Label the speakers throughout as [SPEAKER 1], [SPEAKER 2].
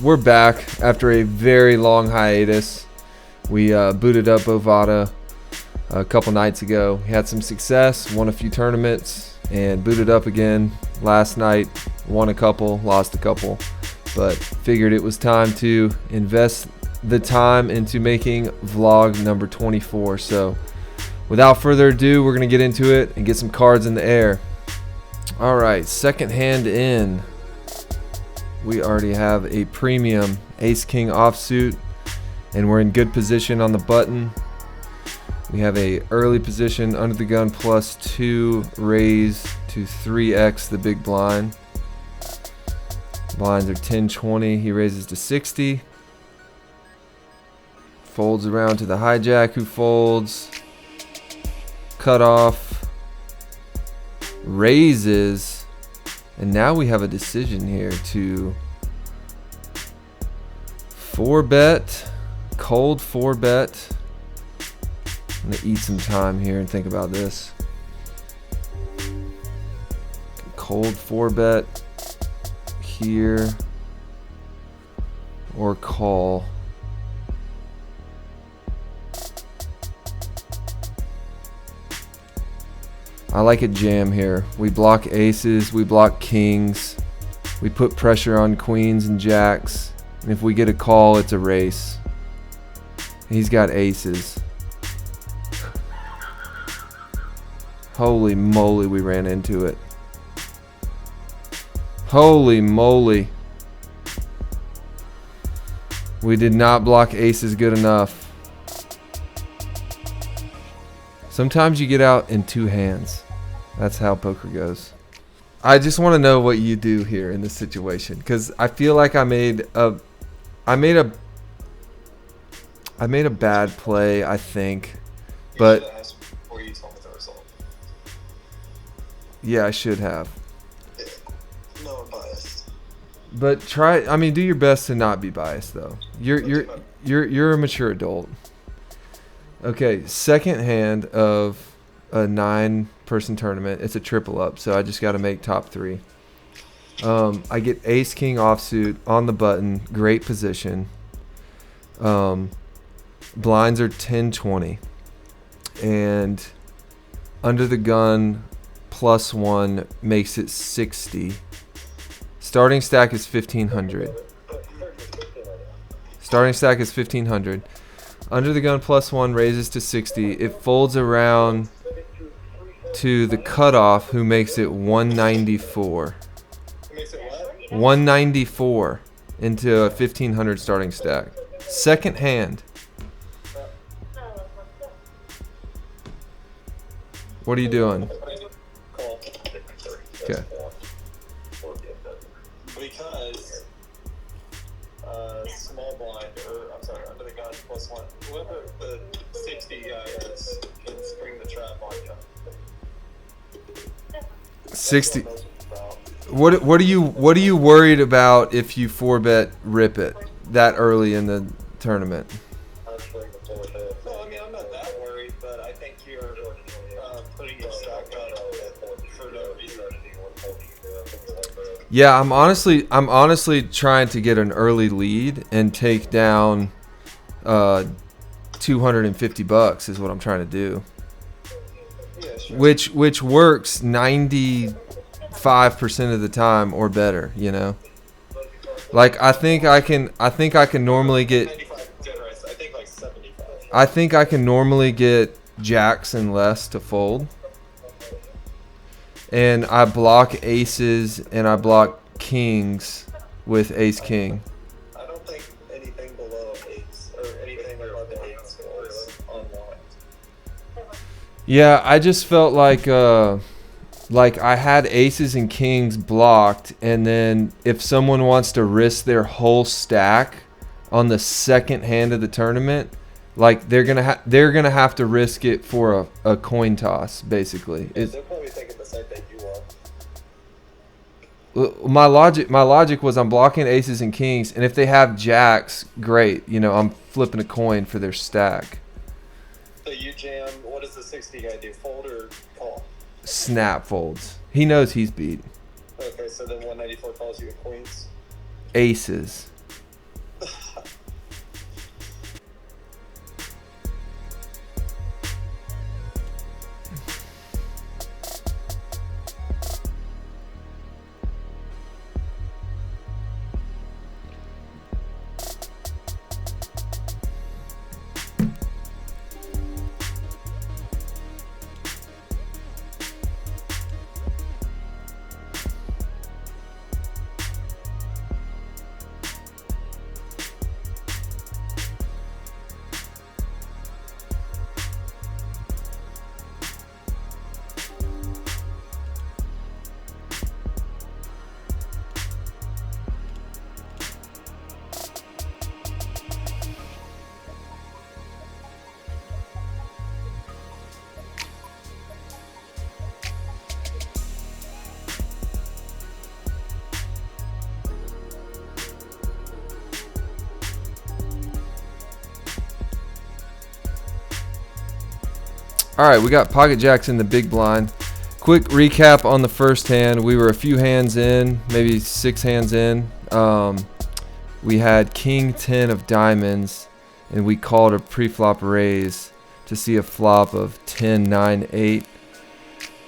[SPEAKER 1] we're back after a very long hiatus. We booted up Bovada a couple nights ago. He had some success, won a few tournaments, and booted up again last night. Won a couple, lost a couple, but figured it was time to invest the time into making vlog number 24. So without further ado, we're going to get into it and get some cards in the air. All right, second hand in. We already have a premium Ace King offsuit, and we're in good position on the button. We have a early position under the gun +2 raise to 3x the big blind. Blinds are 10-20. He raises to 60. Folds around to the hijack, who folds. Cut off. Raises. And now we have a decision here to 4-bet, cold 4-bet. I'm going to eat some time here and think about this. Cold 4-bet here or call. I like a jam here. We block aces, we block kings, we put pressure on queens and jacks, and if we get a call, it's a race. He's got aces. Holy moly, we ran into it. Holy moly. We did not block aces good enough. Sometimes you get out in two hands. That's how poker goes. I just want to know what you do here in this situation, because I feel like I made a bad play, I think. But yeah, I should have.
[SPEAKER 2] No, I'm biased.
[SPEAKER 1] But do your best to not be biased though. You're a mature adult. Okay, second hand of a 9-person tournament. It's a triple up, so I just got to make top 3. I get Ace King offsuit on the button, great position. Blinds are 10-20, and under the gun +1 makes it 60. Starting stack is 1500. Starting stack is 1500. Under the gun +1 raises to 60. It folds around to the cutoff, who makes it 194. 194 into a 1500 starting stack. Second hand. What are you doing? Okay.
[SPEAKER 2] Because small blind, or I'm sorry, under the gun +1. Whoever the 60 guy is can spring the trap on you.
[SPEAKER 1] 60. What are you worried about if you 4-bet rip it that early in the tournament?
[SPEAKER 2] No, I mean, I'm not that worried, but I think you're putting your stack on for no reason.
[SPEAKER 1] Yeah, I'm honestly trying to get an early lead and take down $250 is what I'm trying to do.
[SPEAKER 2] Yeah, sure.
[SPEAKER 1] Which works 95% of the time or better, you know. Like I think I can normally get
[SPEAKER 2] 95 generous. I think like 75.
[SPEAKER 1] I think I can normally get jacks and less to fold. And I block aces and I block kings with ace king.
[SPEAKER 2] I don't think anything below 8 or anything above the 8 was unlocked.
[SPEAKER 1] Yeah, I just felt like I had aces and kings blocked, and then if someone wants to risk their whole stack on the second hand of the tournament, like they're gonna have to risk it for a coin toss, basically.
[SPEAKER 2] They're probably thinking the same thing you are.
[SPEAKER 1] My logic was I'm blocking aces and kings, and if they have jacks, great. You know, I'm flipping a coin for their stack.
[SPEAKER 2] So you jam. What does the 60 guy do? Fold or call?
[SPEAKER 1] Snap folds. He knows he's beat.
[SPEAKER 2] Okay, so then 194 calls you a queens.
[SPEAKER 1] Aces. All right, we got pocket jacks in the big blind. Quick recap on the first hand. We were a few hands in, maybe 6 hands in. We had king 10 of diamonds, and we called a pre-flop raise to see a flop of 10, 9, 8.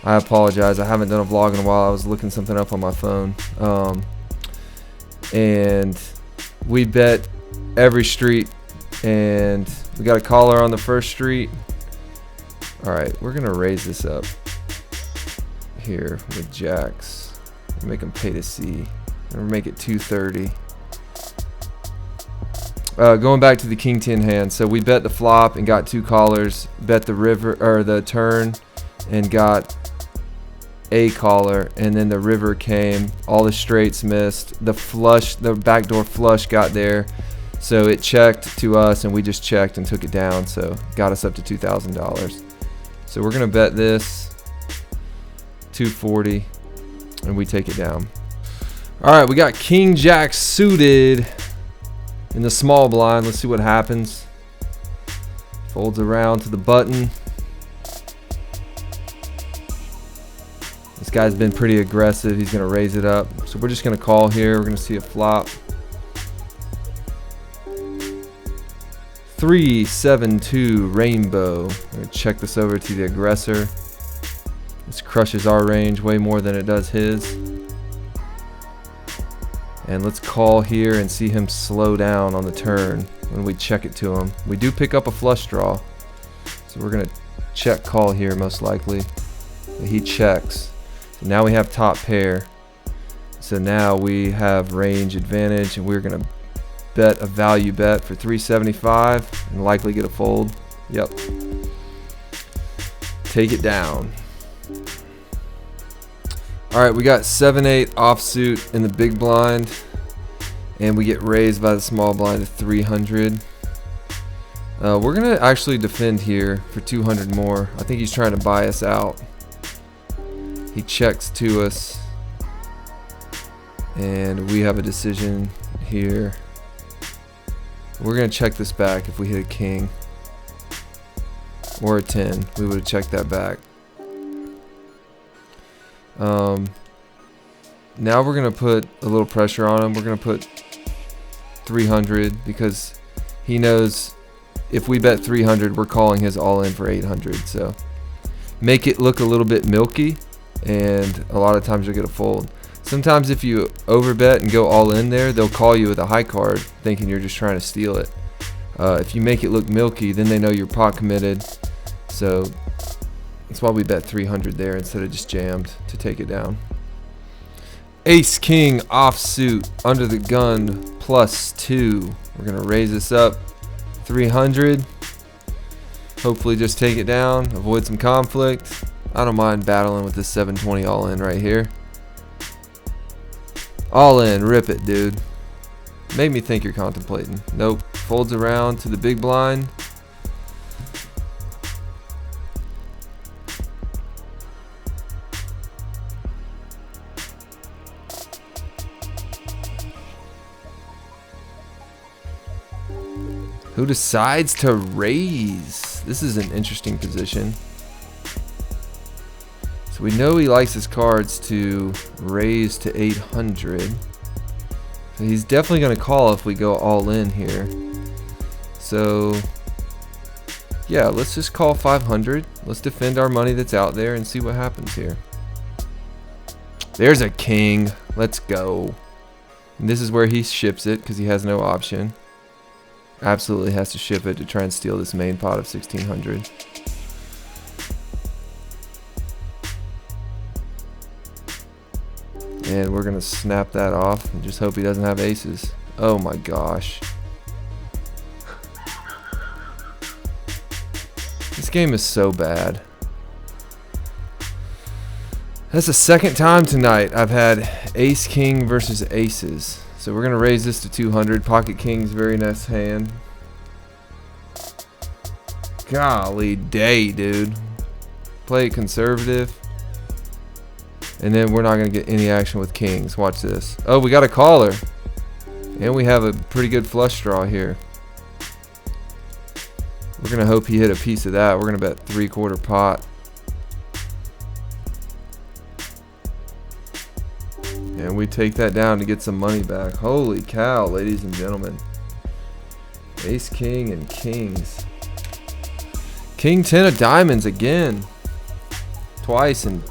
[SPEAKER 1] I apologize. I haven't done a vlog in a while. I was looking something up on my phone. And we bet every street, and we got a caller on the first street. All right, we're gonna raise this up here with jacks. Make them pay to see. We're gonna make it 230. Going back to the king 10 hand, so we bet the flop and got 2 callers. Bet the river or the turn and got a caller, and then the river came. All the straights missed. The flush, the backdoor flush got there, so it checked to us, and we just checked and took it down. So got us up to $2,000. So we're gonna bet this 240, and we take it down. All right, we got king jack suited in the small blind. Let's see what happens. Folds around to the button. This guy's been pretty aggressive. He's gonna raise it up. So we're just gonna call here. We're gonna see a flop. 3-7-2 rainbow. I'm gonna check this over to the aggressor. This crushes our range way more than it does his. And let's call here and see him slow down on the turn when we check it to him. We do pick up a flush draw, so we're gonna check call here most likely. But he checks. So now we have top pair. So now we have range advantage, and we're gonna bet a value bet for 375 and likely get a fold. Yep. Take it down. All right, we got 7-8 offsuit in the big blind, and we get raised by the small blind to 300. We're gonna actually defend here for 200 more. I think he's trying to buy us out. He checks to us, and we have a decision here. We're gonna check this back. If we hit a king or a 10, we would have checked that back. Now we're gonna put a little pressure on him. We're gonna put 300 because he knows if we bet 300, we're calling his all in for 800. So make it look a little bit milky, and a lot of times you'll get a fold. Sometimes if you overbet and go all in there, they'll call you with a high card thinking you're just trying to steal it. If you make it look milky, then they know you're pot committed. So that's why we bet 300 there instead of just jammed to take it down. Ace king offsuit under the gun +2. We're gonna raise this up 300. Hopefully just take it down, avoid some conflict. I don't mind battling with this 720 all in right here. All in, rip it, dude. Made me think you're contemplating. Nope. Folds around to the big blind. Who decides to raise? This is an interesting position. So we know he likes his cards to raise to 800. He's definitely going to call if we go all in here. So, yeah, let's just call 500. Let's defend our money that's out there and see what happens here. There's a king. Let's go. And this is where he ships it because he has no option. Absolutely has to ship it to try and steal this main pot of 1600. And we're going to snap that off and just hope he doesn't have aces. Oh my gosh. This game is so bad. That's the second time tonight I've had ace king versus aces. So we're going to raise this to 200. Pocket king's very nice hand. Golly day, dude. Play it conservative. And then we're not going to get any action with kings. Watch this. Oh, we got a caller. And we have a pretty good flush draw here. We're going to hope he hit a piece of that. We're going to bet 3/4 pot. And we take that down to get some money back. Holy cow, ladies and gentlemen. Ace, king, and kings. King 10 of diamonds again. Twice in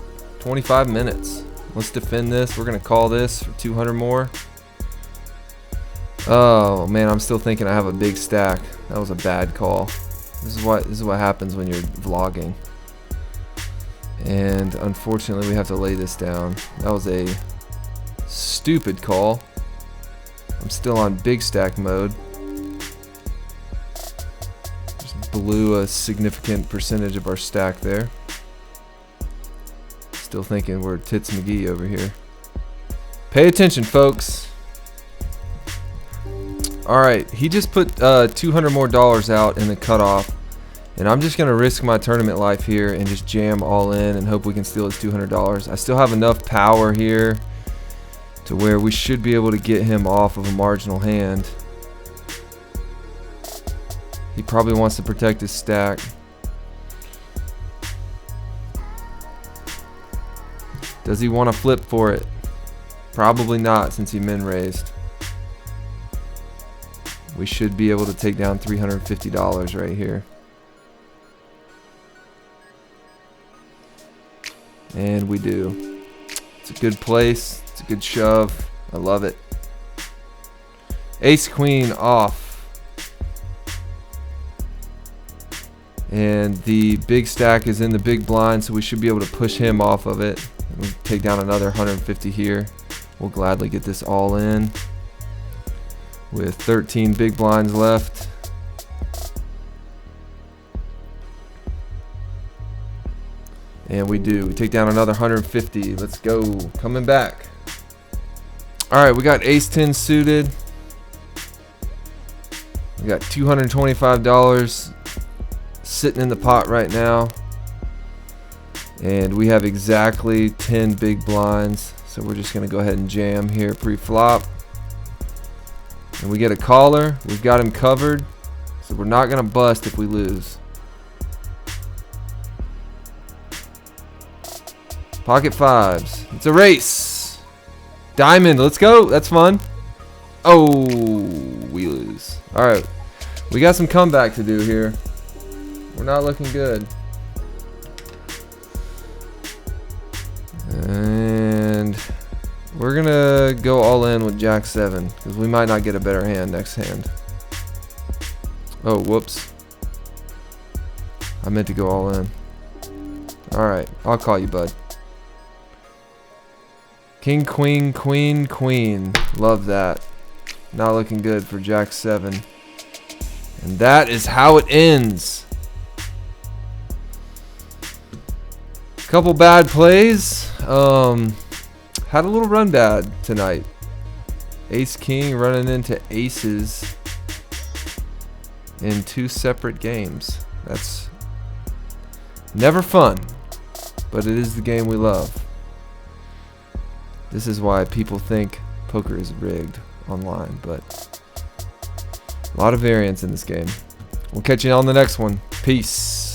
[SPEAKER 1] 25 minutes. Let's defend this. We're going to call this for 200 more. Oh, man, I'm still thinking I have a big stack. That was a bad call. This is what happens when you're vlogging. And unfortunately, we have to lay this down. That was a stupid call. I'm still on big stack mode. Just blew a significant percentage of our stack there. Still thinking we're Tits McGee over here. Pay attention, folks. Alright, he just put $200 more out in the cutoff. And I'm just going to risk my tournament life here and just jam all in and hope we can steal his $200. I still have enough power here to where we should be able to get him off of a marginal hand. He probably wants to protect his stack. Does he want to flip for it? Probably not, since he min raised. We should be able to take down $350 right here. And we do. It's a good place. It's a good shove. I love it. Ace queen off. And the big stack is in the big blind, so we should be able to push him off of it. We'll take down another 150 here. We'll gladly get this all in. With 13 big blinds left. And we do. We take down another 150. Let's go. Coming back. Alright, we got ace 10 suited. We got $225 sitting in the pot right now. And we have exactly 10 big blinds. So we're just going to go ahead and jam here pre-flop. And we get a caller. We've got him covered. So we're not going to bust if we lose. Pocket fives. It's a race. Diamond. Let's go. That's fun. Oh, we lose. All right. We got some comeback to do here. We're not looking good. And we're going to go all in with Jack 7 because we might not get a better hand next hand. Oh, whoops. I meant to go all in. All right. I'll call you, bud. King, queen, queen, queen. Love that. Not looking good for Jack 7. And that is how it ends. Couple bad plays. Had a little run bad tonight. Ace king running into aces in 2 separate games. That's never fun, but it is the game we love. This is why people think poker is rigged online, but a lot of variance in this game. We'll catch you on the next one. Peace.